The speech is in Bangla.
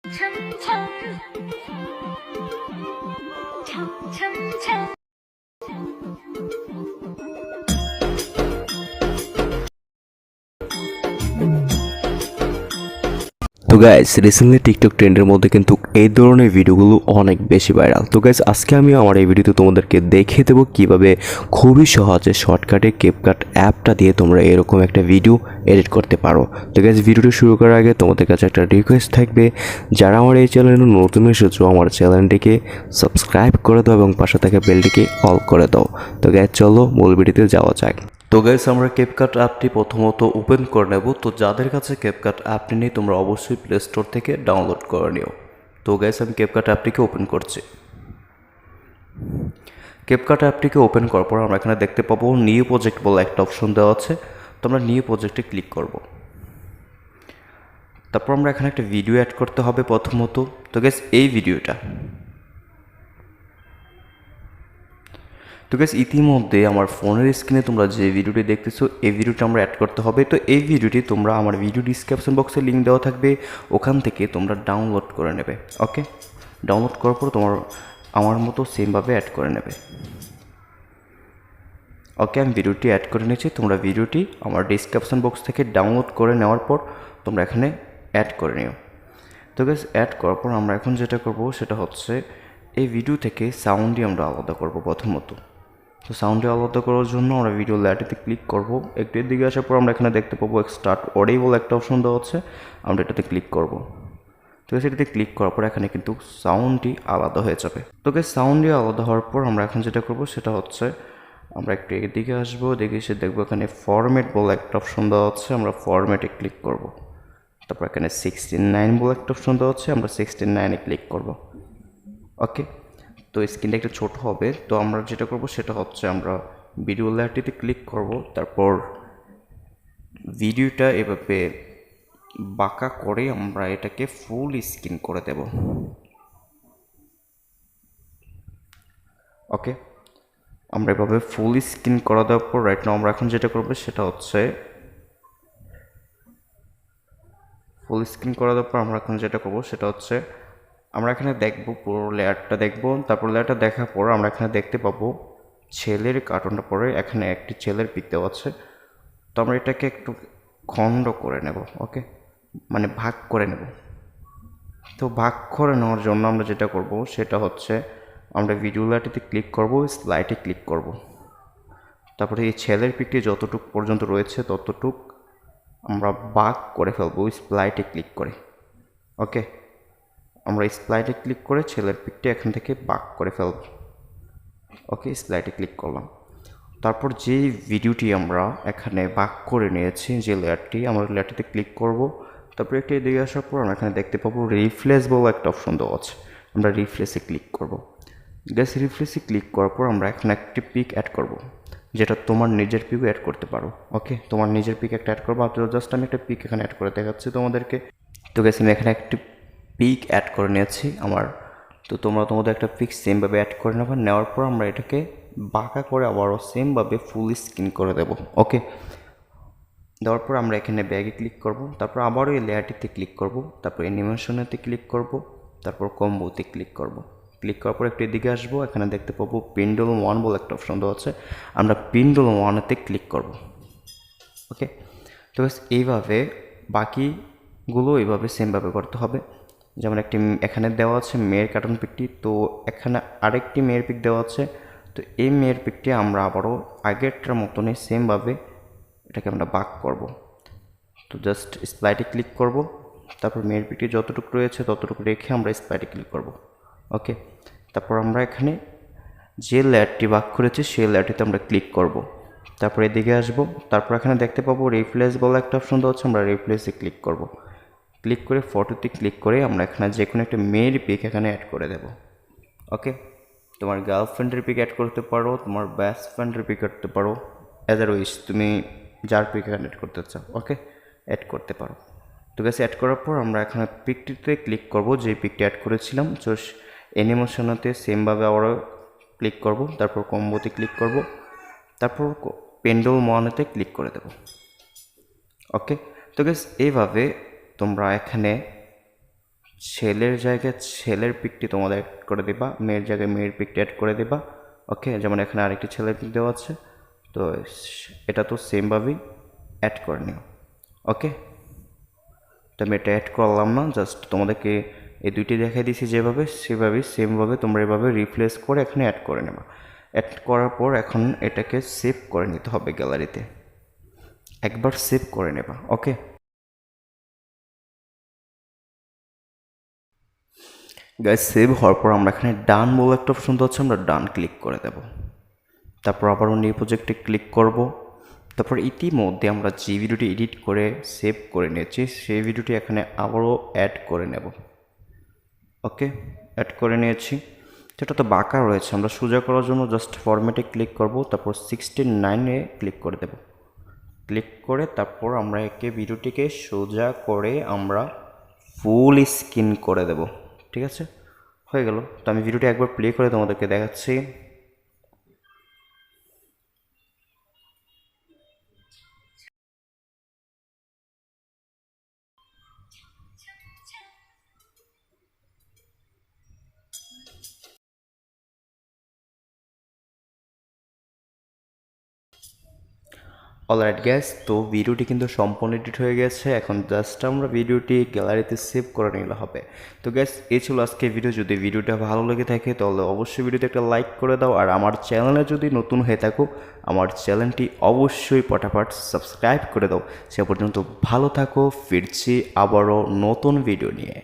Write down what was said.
cham cham cham cham cham তো গাইস রিসেন্টলি টিকটক ট্রেন্ডের মধ্যে কিন্তু এই ধরনের ভিডিওগুলো অনেক বেশি ভাইরাল। তো গাইস আজকে আমি আমার এই ভিডিওতে তোমাদেরকে দেখিয়ে দেবো কীভাবে খুবই সহজে শর্টকাটে ক্যাপকাট অ্যাপটা দিয়ে তোমরা এরকম একটা ভিডিও এডিট করতে পারো। তো গাইস ভিডিওটা শুরু করার আগে তোমাদের কাছে একটা রিকোয়েস্ট থাকবে, যারা আমার এই চ্যানেলে নতুন এসেছো আমার চ্যানেলটিকে সাবস্ক্রাইব করে দাও এবং পাশে থাকা বেলটিকে অল করে দাও। তো গাইস চলো মূল ভিডিওতে যাওয়া যাক। তো গাইস আমরা ক্যাপকাট অ্যাপটি প্রথমত ওপেন করে নেব। তো যাদের কাছে ক্যাপকাট অ্যাপটি নেই তোমরা অবশ্যই প্লে স্টোর থেকে ডাউনলোড করে নিও। তো গাইস আমি ক্যাপকাট অ্যাপটিকে ওপেন করছি। ক্যাপকাট অ্যাপটিকে ওপেন করার পর আমরা এখানে দেখতে পাবো নিউ প্রজেক্ট বলে একটা অপশন দেওয়া আছে। তো আমরা নিউ প্রজেক্টে ক্লিক করব। তারপর আমরা এখানে একটা ভিডিও অ্যাড করতে হবে প্রথমত। তো গাইস এই ভিডিওটা তো গাইস ইতিমধ্যে আমার ফোনের স্ক্রিনে তোমরা যে ভিডিওটি দেখতেছো এই ভিডিওটা আমরা অ্যাড করতে হবে। তো এই ভিডিওটি তোমরা আমার ভিডিও ডিসক্রিপশন বক্সে লিঙ্ক দেওয়া থাকবে, ওখান থেকে তোমরা ডাউনলোড করে নেবে। ওকে, ডাউনলোড করার পর তোমার আমার মতো সেমভাবে অ্যাড করে নেবে। ওকে, আমি ভিডিওটি অ্যাড করে নিয়েছি। তোমরা ভিডিওটি আমার ডিসক্রিপশন বক্স থেকে ডাউনলোড করে নেওয়ার পর তোমরা এখানে অ্যাড করে নিও। তো গাইস অ্যাড করার পর আমরা এখন যেটা করব সেটা হচ্ছে এই ভিডিও থেকে সাউন্ডই আমরা আলাদা করব প্রথমত। তো সাউন্ডে আলাদা করার জন্য আমরা ভিডিও ল্যাটিতে ক্লিক করব। একটু দিকে আসার পর আমরা এখানে দেখতে পাবো স্টার্ট অডিও একটা অপশন দেওয়া হচ্ছে, আমরা এটাতে ক্লিক করব। তো সেটাতে ক্লিক করার পর এখানে কিন্তু সাউন্ডটি আলাদা হয়ে যাবে। তো সাউন্ডটি আলাদা হওয়ার পর আমরা এখন যেটা করব সেটা হচ্ছে আমরা একটু এদিকে আসবো, দেখে এসে দেখবো এখানে ফরম্যাট বলে একটা অপশন দেওয়া হচ্ছে, আমরা ফরম্যাটে ক্লিক করব। তারপর এখানে 69 বলে একটা অপশন দেওয়া হচ্ছে, আমরা 69-এ ক্লিক করব। ওকে, তো স্ক্রিনটা একটু ছোট হবে। তো আমরা যেটা করব সেটা হচ্ছে আমরা ভিডিও লেয়ারটিতে ক্লিক করব, তারপর ভিডিওটা এভাবে বাঁকা করে আমরা এটাকে ফুল স্ক্রিন করে দেব। ওকে, আমরা এভাবে ফুল স্ক্রিন করা দেওয়ার পর রাইট নাও আমরা এখন যেটা করব সেটা হচ্ছে ফুল স্ক্রিন করা দেওয়ার পর আমরা এখন যেটা করব সেটা হচ্ছে আমরা এখানে দেখব পুরো লেয়ারটা দেখব। তারপর লেয়ারটা দেখার পর আমরা এখানে দেখতে পাবো ছেলের কার্টুনটা পরে এখানে একটি ছেলের পিক দেওয়া আছে। তো আমরা এটাকে একটু খণ্ড করে নেব। ওকে, মানে ভাগ করে নেব। তো ভাগ করে নেওয়ার জন্য আমরা যেটা করব সেটা হচ্ছে আমরা ভিডিও লেয়ারটিতে ক্লিক করব, স্লাইডে ক্লিক করব। তারপরে এই ছেলের পিকটি যতটুক পর্যন্ত রয়েছে ততটুক আমরা ভাগ করে ফেলবো স্প্লাইটে ক্লিক করে। ওকে, আমরা স্প্লাইটে ক্লিক করে ছেলের পিকটি এখান থেকে ভাগ করে ফেলব। ওকে, স্প্লাইটে ক্লিক করলাম। তারপর যে ভিডিওটি আমরা এখানে ভাগ করে নিয়েছি যে লেয়ারটি, আমরা লেয়ারটিতে ক্লিক করব। তারপর একটু এদিকে আসার পর আমরা এখানে দেখতে পাবো রিফ্লেস বলে একটা অপশন দেওয়া আছে, আমরা রিফ্লেসে ক্লিক করব। গ্যাস রিফ্লেসে ক্লিক করার পর আমরা এখন একটি পিক অ্যাড করব, যেটা তোমার নিজের পিকও অ্যাড করতে পারো। ওকে, তোমার নিজের পিক একটা অ্যাড করবো। জাস্ট আমি একটা পিক এখানে অ্যাড করে দেখাচ্ছি তোমাদেরকে। তো গ্যাস আমি এখানে একটি পিক অ্যাড করে নিয়েছি আমার। তো তোমরা তোমাদের একটা পিক সেমভাবে অ্যাড করে নেবে। নেওয়ার পর আমরা এটাকে বাঁকা করে আবারও সেমভাবে ফুল স্ক্রিন করে দেব। ওকে, দেওয়ার পর আমরা এখানে ব্যাগে ক্লিক করব, তারপর আবারও এই লেয়ারটিতে ক্লিক করব, তারপর অ্যানিমেশনেতে ক্লিক করব, তারপর কম্বোতে ক্লিক করব। ক্লিক করার পর একটু এদিকে আসবো, এখানে দেখতে পাবো পেন্ডুলাম 1 বলে একটা অপশন দেওয়া আছে, আমরা পেন্ডুলাম 1-এতে ক্লিক করব। ওকে, তো এইভাবে বাকিগুলো এইভাবে সেমভাবে করতে হবে। যেমন একটি এখানে দেওয়া আছে মেয়ের কার্টুন পিকটি, তো এখানে আরেকটি মেয়ের পিক দেওয়া আছে। তো এই মেয়ের পিকটি আমরা আবারও আগেরটার মতনই সেমভাবে এটাকে আমরা ভাগ করব। তো জাস্ট স্প্লাইটে ক্লিক করব, তারপর মেয়ের পিকটি যতটুকু রয়েছে ততটুকু রেখে আমরা স্প্লাইটে ক্লিক করব। ওকে, তারপর আমরা এখানে যে লেয়ারটি ভাগ করেছি সেই লেয়ারটিতে আমরা ক্লিক করব। তারপর এদিকে আসব, তারপর এখানে দেখতে পাবো রিপ্লেস বলে একটা অপশন দেওয়া আছে, আমরা রিপ্লেসে ক্লিক করব। ক্লিক করে ফটোতে ক্লিক করে আমরা এখানে যে কোনো একটা মেয়ের পিক এখানে অ্যাড করে দেব। ওকে, তোমার গার্লফ্রেন্ডের পিক অ্যাড করতে পারো, তোমার বেস্ট ফ্রেন্ডের পিক করতে পারো, আদারওয়াইজ তুমি যার পিক এখানে অ্যাড করতে চাও ওকে অ্যাড করতে পারো। তো গ্যাস অ্যাড করার পর আমরা এখানে পিকটিতে ক্লিক করব, যে পিকটি অ্যাড করেছিলাম। তো অ্যানিমেশনেতে সেমভাবে আবারও ক্লিক করব, তারপর কম্বোতে ক্লিক করব, তারপর পেন্ডুলাম 1-এতে ক্লিক করে দেব। ওকে, তো গাইস এইভাবে তোমরা এখানে ছেলের জায়গায় ছেলের পিকটি তোমাদের অ্যাড করে দিবা, মেয়ের জায়গায় মেয়ের পিকটি অ্যাড করে দিবা। ওকে, যেমন এখানে আরেকটি ছেলের পিক দেওয়া আছে, তো এটা তো সেমভাবেই অ্যাড করে নিও। ওকে, তো আমি এটা অ্যাড করলাম না, জাস্ট তোমাদেরকে এই দুইটি দেখাই দিয়েছি যেভাবে, সেভাবেই সেমভাবে তোমরা এভাবে রিপ্লেস করে এখানে অ্যাড করে নেবা। অ্যাড করার পর এখন এটাকে সেভ করে নিতে হবে গ্যালারিতে, একবার সেভ করে নেবা। ওকে গাইস, সেভ হওয়ার পর আমরা এখানে ডান বলে একটা অপশন হচ্ছে, আমরা ডান ক্লিক করে দেব। তারপর আবারও নিউ প্রজেক্টে ক্লিক করব। তারপর ইতিমধ্যে আমরা যে ভিডিওটি এডিট করে সেভ করে নিয়েছি সেই ভিডিওটি এখানে আবারও অ্যাড করে নেব। ওকে, অ্যাড করে নিয়েছি। সেটা তো বাঁকা রয়েছে, আমরা সোজা করার জন্য জাস্ট ফরম্যাটে ক্লিক করব, তারপর 69-এ ক্লিক করে দেব। ক্লিক করে তারপর আমরা একে ভিডিওটিকে সোজা করে আমরা ফুল স্ক্রিন করে দেব। ঠিক আছে, হয়ে গেল। তো আমি ভিডিওটি একবার প্লে করে তোমাদেরকে দেখাচ্ছি। অলরাইট গ্যাস, তো ভিডিওটি কিন্তু সম্পূর্ণ এডিট হয়ে গেছে। এখন জাস্ট আমরা ভিডিওটি গ্যালারিতে সেভ করে নিলে হবে। তো গ্যাস, এই ছিল আজকে ভিডিও। যদি ভিডিওটা ভালো লেগে থাকে তাহলে অবশ্যই ভিডিওতে একটা লাইক করে দাও, আর আমার চ্যানেলে যদি নতুন হয়ে থাকো আমার চ্যানেলটি অবশ্যই পটাপট সাবস্ক্রাইব করে দাও। সে পর্যন্ত ভালো থাকো, ফিরছি আবারও নতুন ভিডিও নিয়ে।